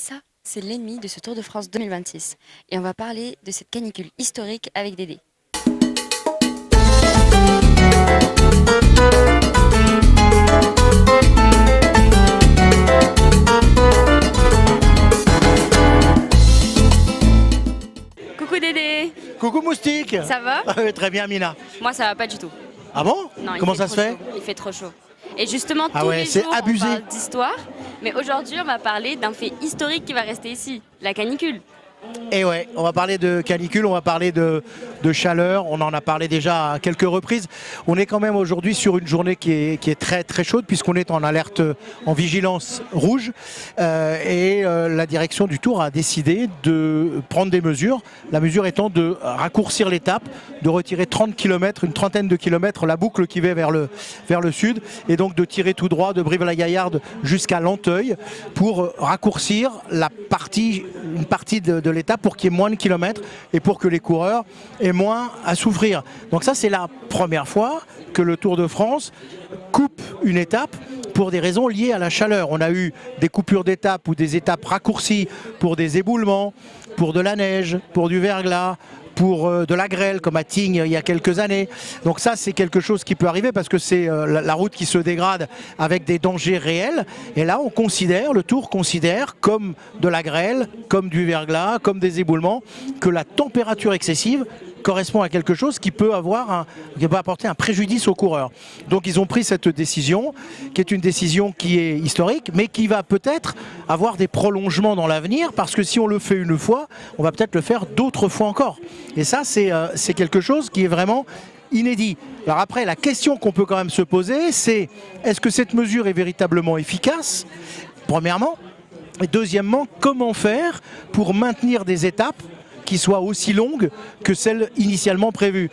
Ça, c'est l'ennemi de ce Tour de France 2026. Et on va parler de cette canicule historique avec Dédé. Coucou Dédé, Coucou Moustique. ça va? Très bien Mina. Moi ça va pas du tout. Ah bon? Non, il Comment fait ça trop se fait? chaud. Il fait trop chaud. Et justement, Ah tous ouais, les c'est jours, abusé. on parle d'histoire. Mais aujourd'hui, on va parler d'un fait historique qui va rester ici, la canicule. Et ouais, on va parler de canicule, on va parler de chaleur, on en a parlé déjà à quelques reprises. On est quand même aujourd'hui sur une journée qui est très très chaude puisqu'on est en alerte, en vigilance rouge. La direction du Tour a décidé de prendre des mesures. La mesure étant de raccourcir l'étape, de retirer 30 km, une trentaine de kilomètres, la boucle qui va vers le sud, et donc de tirer tout droit de Brive-la-Gaillarde jusqu'à Lanteuil pour raccourcir une partie de l'étape pour qu'il y ait moins de kilomètres et pour que les coureurs aient moins à souffrir. Donc ça, c'est la première fois que le Tour de France coupe une étape pour des raisons liées à la chaleur. On a eu des coupures d'étapes ou des étapes raccourcies pour des éboulements, pour de la neige, pour du verglas, pour de la grêle comme à Tignes il y a quelques années. Donc ça, c'est quelque chose qui peut arriver parce que c'est la route qui se dégrade avec des dangers réels. Et là, le Tour considère comme de la grêle, comme du verglas, comme des éboulements, que la température excessive correspond à quelque chose qui peut apporter un préjudice aux coureurs. Donc ils ont pris cette décision, qui est une décision qui est historique, mais qui va peut-être avoir des prolongements dans l'avenir, parce que si on le fait une fois, on va peut-être le faire d'autres fois encore. Et ça, c'est quelque chose qui est vraiment inédit. Alors après, la question qu'on peut quand même se poser, c'est est-ce que cette mesure est véritablement efficace, premièrement, et deuxièmement, comment faire pour maintenir des étapes qui soient aussi longues que celles initialement prévues.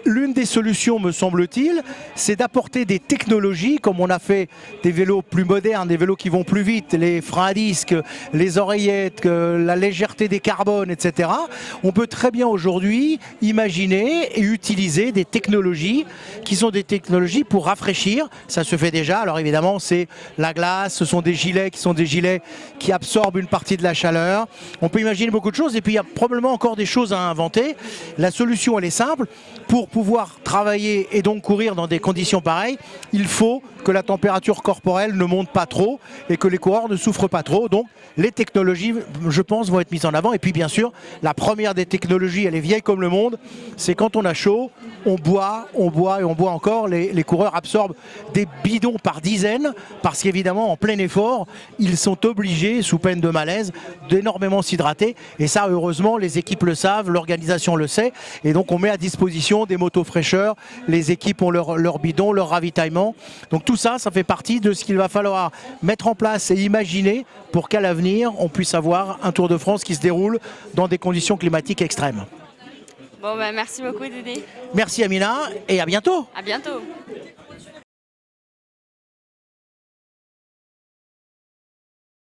L'une des solutions, me semble-t-il, c'est d'apporter des technologies, comme on a fait des vélos plus modernes, des vélos qui vont plus vite, les freins à disque, les oreillettes, la légèreté des carbones, etc. On peut très bien aujourd'hui imaginer et utiliser des technologies qui sont des technologies pour rafraîchir. Ça se fait déjà. Alors évidemment, c'est la glace, ce sont des gilets qui absorbent une partie de la chaleur. On peut imaginer beaucoup de choses et puis il y a probablement encore des choses à inventer. La solution, elle est simple. Pour pouvoir travailler et donc courir dans des conditions pareilles, il faut que la température corporelle ne monte pas trop et que les coureurs ne souffrent pas trop. Donc les technologies, je pense, vont être mises en avant. Et puis bien sûr, la première des technologies, elle est vieille comme le monde, c'est quand on a chaud, on boit et on boit encore. Les coureurs absorbent des bidons par dizaines parce qu'évidemment, en plein effort, ils sont obligés, sous peine de malaise, d'énormément s'hydrater. Et ça, heureusement, les équipes le savent, l'organisation le sait. Et donc, on met à disposition des motos fraîcheurs. Les équipes ont leur bidon, leur ravitaillement. Donc tout ça, ça fait partie de ce qu'il va falloir mettre en place et imaginer pour qu'à l'avenir, on puisse avoir un Tour de France qui se déroule dans des conditions climatiques extrêmes. Bon, bah merci beaucoup Dédé. Merci Amina et à bientôt. À bientôt.